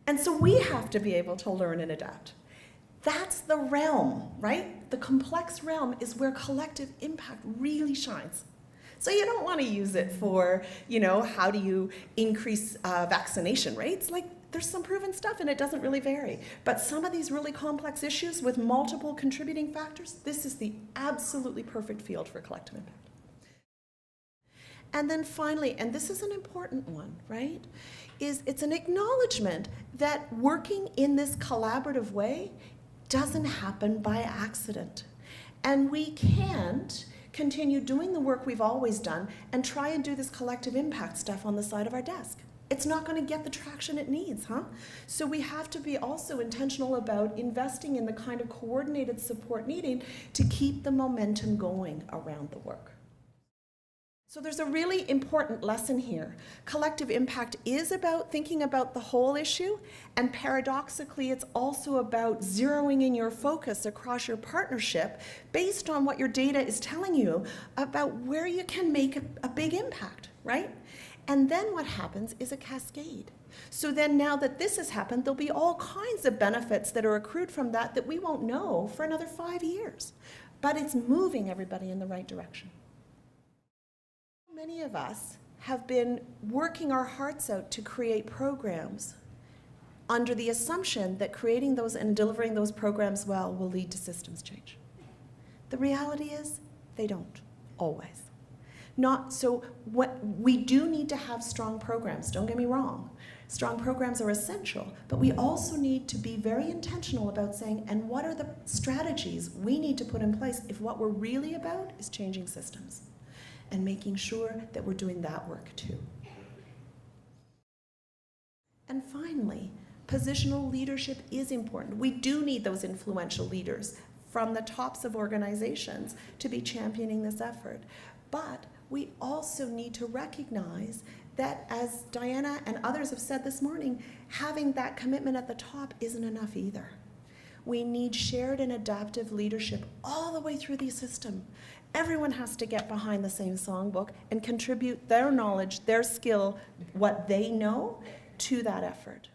And so we have to be able to learn and adapt. That's the realm, right? The complex realm is where collective impact really shines. So you don't want to use it for, how do you increase vaccination rates? Like, there's some proven stuff and it doesn't really vary. But some of these really complex issues with multiple contributing factors, this is the absolutely perfect field for collective impact. And then finally, and this is an important one, right, it's an acknowledgement that working in this collaborative way doesn't happen by accident. And we can't continue doing the work we've always done and try and do this collective impact stuff on the side of our desk. It's not going to get the traction it needs, huh? So we have to be also intentional about investing in the kind of coordinated support needed to keep the momentum going around the work. So there's a really important lesson here. Collective impact is about thinking about the whole issue, and paradoxically, it's also about zeroing in your focus across your partnership based on what your data is telling you about where you can make a big impact, right? And then what happens is a cascade. So then now that this has happened, there'll be all kinds of benefits that are accrued from that we won't know for another 5 years. But it's moving everybody in the right direction. Many of us have been working our hearts out to create programs under the assumption that creating those and delivering those programs well will lead to systems change. The reality is they don't, always. We do need to have strong programs, don't get me wrong. Strong programs are essential, but we also need to be very intentional about saying, and what are the strategies we need to put in place if what we're really about is changing systems and making sure that we're doing that work too. And finally, positional leadership is important. We do need those influential leaders from the tops of organizations to be championing this effort. But we also need to recognize that, as Diana and others have said this morning, having that commitment at the top isn't enough either. We need shared and adaptive leadership all the way through the system. Everyone has to get behind the same songbook and contribute their knowledge, their skill, what they know to that effort.